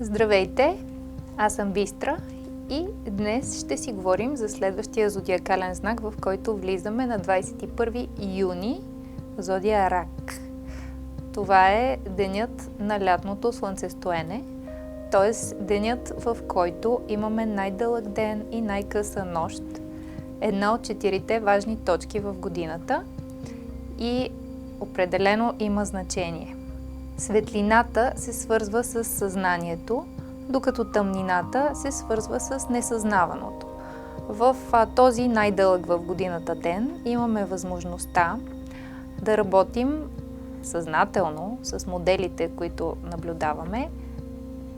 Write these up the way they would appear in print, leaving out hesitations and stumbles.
Здравейте! Аз съм Бистра и днес ще си говорим за следващия зодиакален знак, в който влизаме на 21 юни, зодия Рак. Това е денят на лятното слънцестоене, т.е. денят, в който имаме най-дълъг ден и най-къса нощ, една от 4 важни точки в годината и определено има значение. Светлината се свързва с съзнанието, докато тъмнината се свързва с несъзнаваното. В този най-дълъг в годината ден имаме възможността да работим съзнателно с моделите, които наблюдаваме.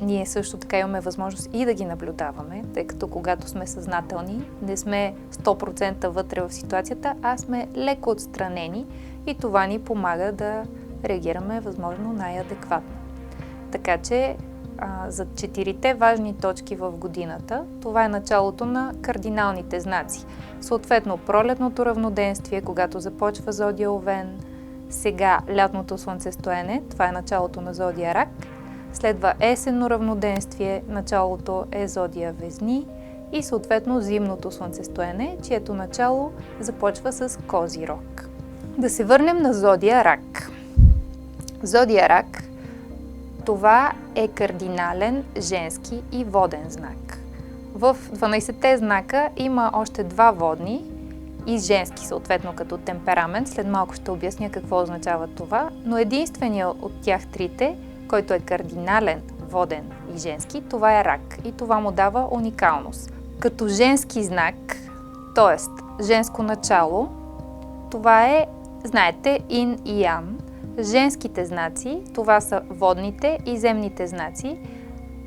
Ние също така имаме възможност и да ги наблюдаваме, тъй като когато сме съзнателни, не сме 100% вътре в ситуацията, а сме леко отстранени и това ни помага да реагираме възможно най-адекватно. Така че за 4 важни точки в годината, това е началото на кардиналните знаци. Съответно, пролетното равноденствие, когато започва зодия Овен, сега лятното слънцестоене, това е началото на зодия Рак, следва есенно равноденствие, началото е зодия Везни и съответно зимното слънцестоене, чието начало започва с Козирог. Да се върнем на зодия Рак. Зодия Рак, това е кардинален, женски и воден знак. В 12-те знака има още 2 водни и женски, съответно като темперамент. След малко ще обясня какво означава това, но единственият от тях трите, който е кардинален, воден и женски, това е Рак и това му дава уникалност. Като женски знак, т.е. женско начало, това е, знаете, Ин и Ян. Женските знаци, това са водните и земните знаци,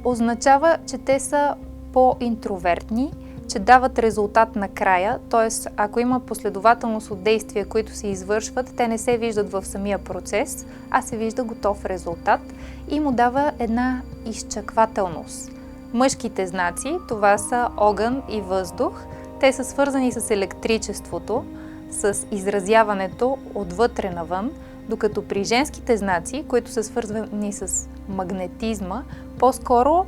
означава, че те са по-интровертни, че дават резултат накрая, т.е. ако има последователност от действия, които се извършват, те не се виждат в самия процес, а се вижда готов резултат и му дава една изчаквателност. Мъжките знаци, това са огън и въздух, те са свързани с електричеството, с изразяването отвътре навън, докато при женските знаци, които са свързвани с магнетизма, по-скоро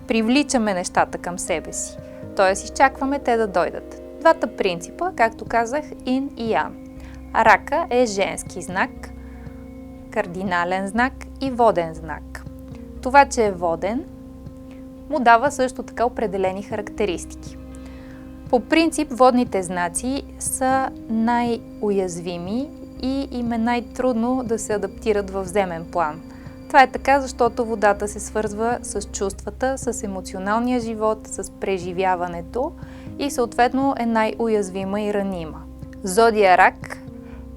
привличаме нещата към себе си. Т.е. изчакваме те да дойдат. Двата принципа, както казах, Ин и Ян. Рака е женски знак, кардинален знак и воден знак. Това, че е воден, му дава също така определени характеристики. По принцип, водните знаци са най-уязвими и им е най-трудно да се адаптират в земен план. Това е така, защото водата се свързва с чувствата, с емоционалния живот, с преживяването и съответно е най-уязвима и ранима. Зодия Рак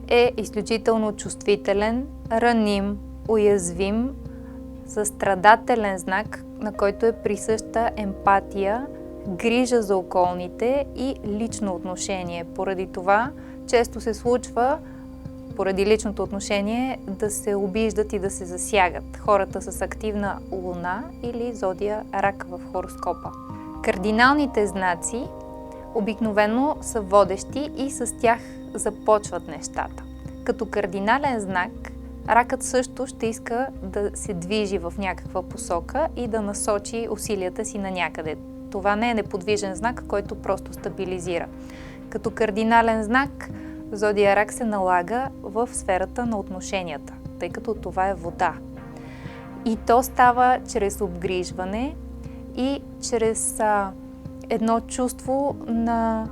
е изключително чувствителен, раним, уязвим, състрадателен знак, на който е присъща емпатия, грижа за околните и лично отношение. Поради това често се случва поради личното отношение да се обиждат и да се засягат хората с активна луна или зодия Рак в хороскопа. Кардиналните знаци обикновено са водещи и с тях започват нещата. Като кардинален знак, Ракът също ще иска да се движи в някаква посока и да насочи усилията си на някъде. Това не е неподвижен знак, който просто стабилизира. Като кардинален знак, зодия Рак се налага в сферата на отношенията, тъй като това е вода. И то става чрез обгрижване и чрез едно чувство на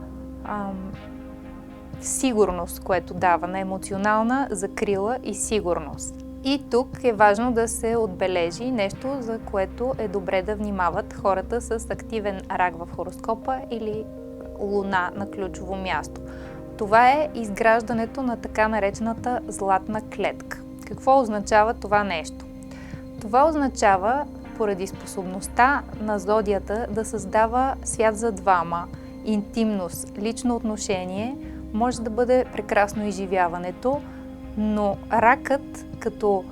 сигурност, което дава, на емоционална закрила и сигурност. И тук е важно да се отбележи нещо, за което е добре да внимават хората с активен Рак в хороскопа или луна на ключово място. Това е изграждането на така наречената златна клетка. Какво означава това нещо? Това означава, поради способността на зодията да създава свят за двама, интимност, лично отношение, може да бъде прекрасно изживяването, но Ракът като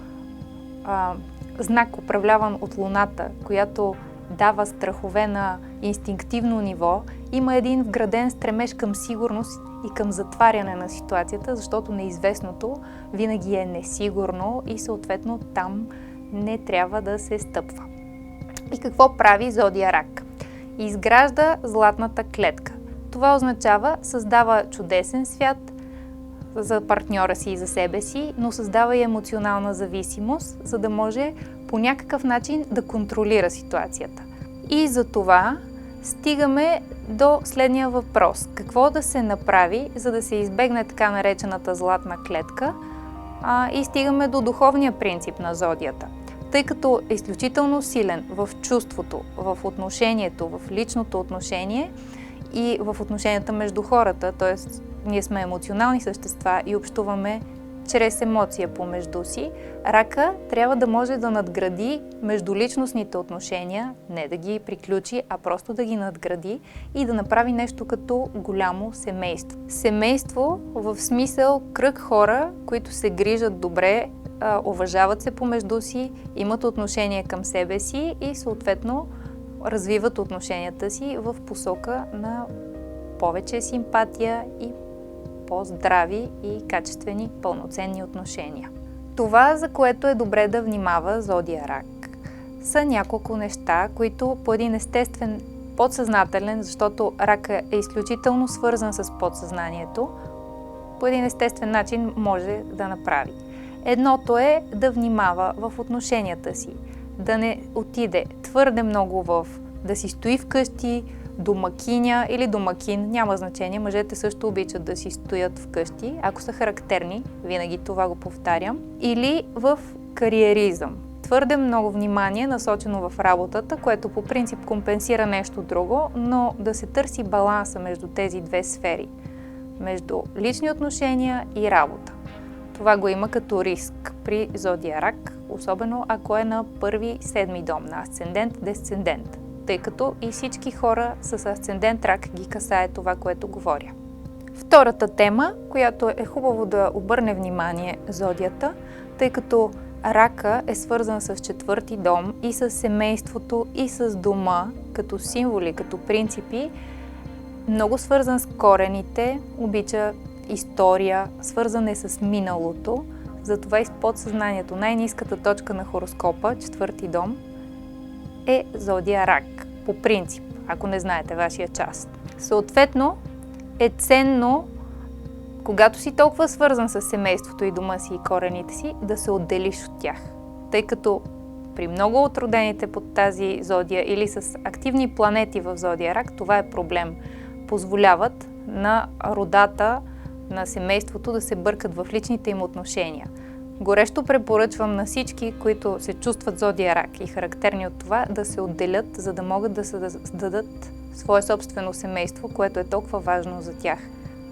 знак, управляван от луната, която дава страхове на инстинктивно ниво, има един вграден стремеж към сигурност и към затваряне на ситуацията, защото неизвестното винаги е несигурно и съответно там не трябва да се стъпва. И какво прави зодия Рак? Изгражда златната клетка. Това означава, създава чудесен свят за партньора си и за себе си, но създава и емоционална зависимост, за да може по някакъв начин да контролира ситуацията. И за това стигаме до следния въпрос. Какво да се направи, за да се избегне така наречената златна клетка? И стигаме до духовния принцип на зодията. Тъй като е изключително силен в чувството, в отношението, в личното отношение и в отношенията между хората, т.е. ние сме емоционални същества и общуваме чрез емоция помежду си, Рака трябва да може да надгради междуличностните отношения, не да ги приключи, а просто да ги надгради и да направи нещо като голямо семейство. Семейство в смисъл кръг хора, които се грижат добре, уважават се помежду си, имат отношение към себе си и съответно развиват отношенията си в посока на повече симпатия и по-здрави и качествени, пълноценни отношения. Това, за което е добре да внимава зодия Рак, са няколко неща, които по един естествен, подсъзнателен, защото Рака е изключително свързан с подсъзнанието, по един естествен начин може да направи. Едното е да внимава в отношенията си, да не отиде твърде много да си стои вкъщи, домакиня или домакин, няма значение, мъжете също обичат да си стоят вкъщи, ако са характерни, винаги това го повтарям, или в кариеризъм. Твърде много внимание насочено в работата, което по принцип компенсира нещо друго, но да се търси баланса между тези две сфери, между лични отношения и работа. Това го има като риск при зодия Рак, особено ако е на първи, седми дом, на асцендент, десцендент, тъй като и всички хора с асцендент Рак ги касае това, което говоря. Втората тема, която е хубаво да обърне внимание зодията, тъй като Рака е свързан с четвърти дом и с семейството, и с дома, като символи, като принципи, много свързан с корените, обича история, свързан е с миналото, затова и с подсъзнанието. Най-ниската точка на хороскопа, четвърти дом, е зодия Рак, по принцип, ако не знаете вашия част. Съответно, е ценно, когато си толкова свързан с семейството и дома си и корените си, да се отделиш от тях. Тъй като при много от родените под тази зодия или с активни планети в зодия Рак, това е проблем. Позволяват на родата, на семейството да се бъркат в личните им отношения. Горещо препоръчвам на всички, които се чувстват зодия Рак и характерни от това, да се отделят, за да могат да създадат свое собствено семейство, което е толкова важно за тях.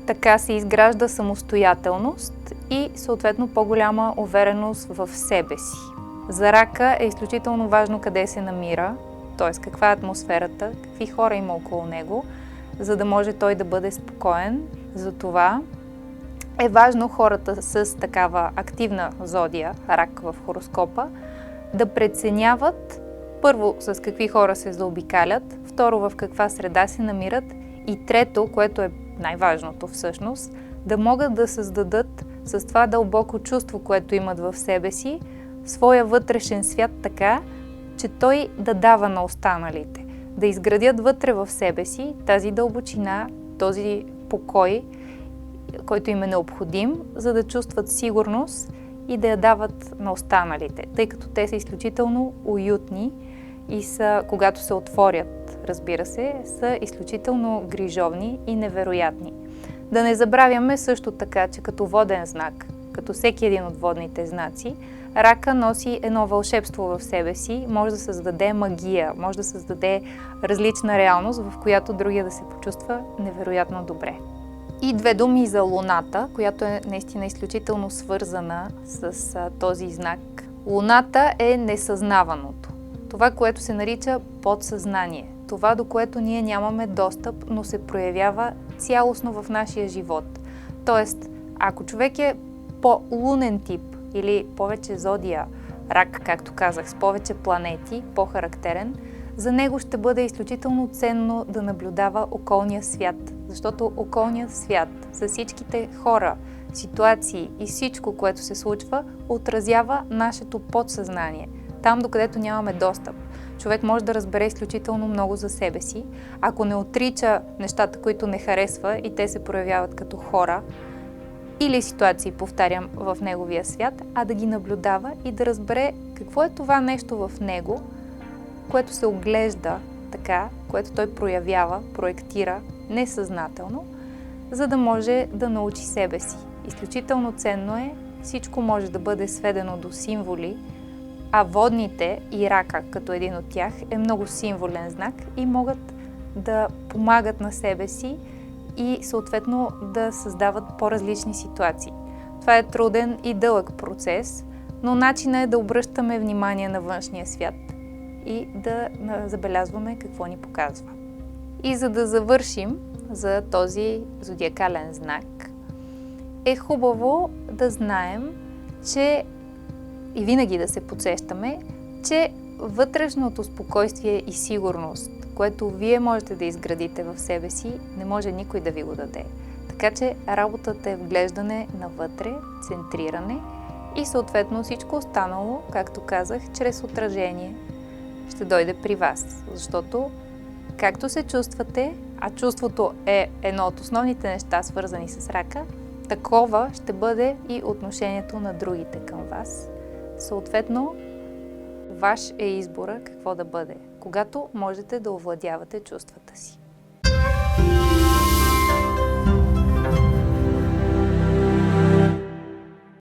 Така се изгражда самостоятелност и съответно по-голяма увереност в себе си. За Рака е изключително важно къде се намира, т.е. каква е атмосферата, какви хора има около него, за да може той да бъде спокоен. Затова е важно хората с такава активна зодия, Рак в хороскопа, да преценяват първо с какви хора се заобикалят, второ в каква среда се намират и трето, което е най-важното всъщност, да могат да създадат с това дълбоко чувство, което имат в себе си, своя вътрешен свят така, че той да дава на останалите. Да изградят вътре в себе си тази дълбочина, този покой, който им е необходим, за да чувстват сигурност и да я дават на останалите, тъй като те са изключително уютни и са, когато се отворят, разбира се, са изключително грижовни и невероятни. Да не забравяме също така, че като воден знак, като всеки един от водните знаци, Рака носи едно вълшебство в себе си, може да създаде магия, може да създаде различна реалност, в която другия да се почувства невероятно добре. И две думи за Луната, която е наистина изключително свързана с този знак. Луната е несъзнаваното. Това, което се нарича подсъзнание. Това, до което ние нямаме достъп, но се проявява цялостно в нашия живот. Тоест, ако човек е по-лунен тип или повече зодия, Рак, както казах, с повече планети, по-характерен, за него ще бъде изключително ценно да наблюдава околния свят, защото околният свят с всичките хора, ситуации и всичко, което се случва, отразява нашето подсъзнание, там докъдето нямаме достъп. човек може да разбере изключително много за себе си, ако не отрича нещата, които не харесва и те се проявяват като хора или ситуации, повтарям, в неговия свят, а да ги наблюдава и да разбере какво е това нещо в него, което се оглежда така, което той проявява, проектира несъзнателно, за да може да научи себе си. Изключително ценно е, всичко може да бъде сведено до символи, а водните и рака, като един от тях, е много символен знак и могат да помагат на себе си и съответно да създават по-различни ситуации. Това е труден и дълъг процес, но начинът е да обръщаме внимание на външния свят и да забелязваме какво ни показва. И за да завършим за този зодиакален знак, е хубаво да знаем, че и винаги да се подсещаме, че вътрешното спокойствие и сигурност, което вие можете да изградите в себе си, не може никой да ви го даде. Така че работата е вглеждане навътре, центриране и съответно всичко останало, както казах, чрез отражение ще дойде при вас. Защото както се чувствате, а чувството е едно от основните неща, свързани с рака, такова ще бъде и отношението на другите към вас. Съответно, ваш е избора какво да бъде, когато можете да овладявате чувствата си.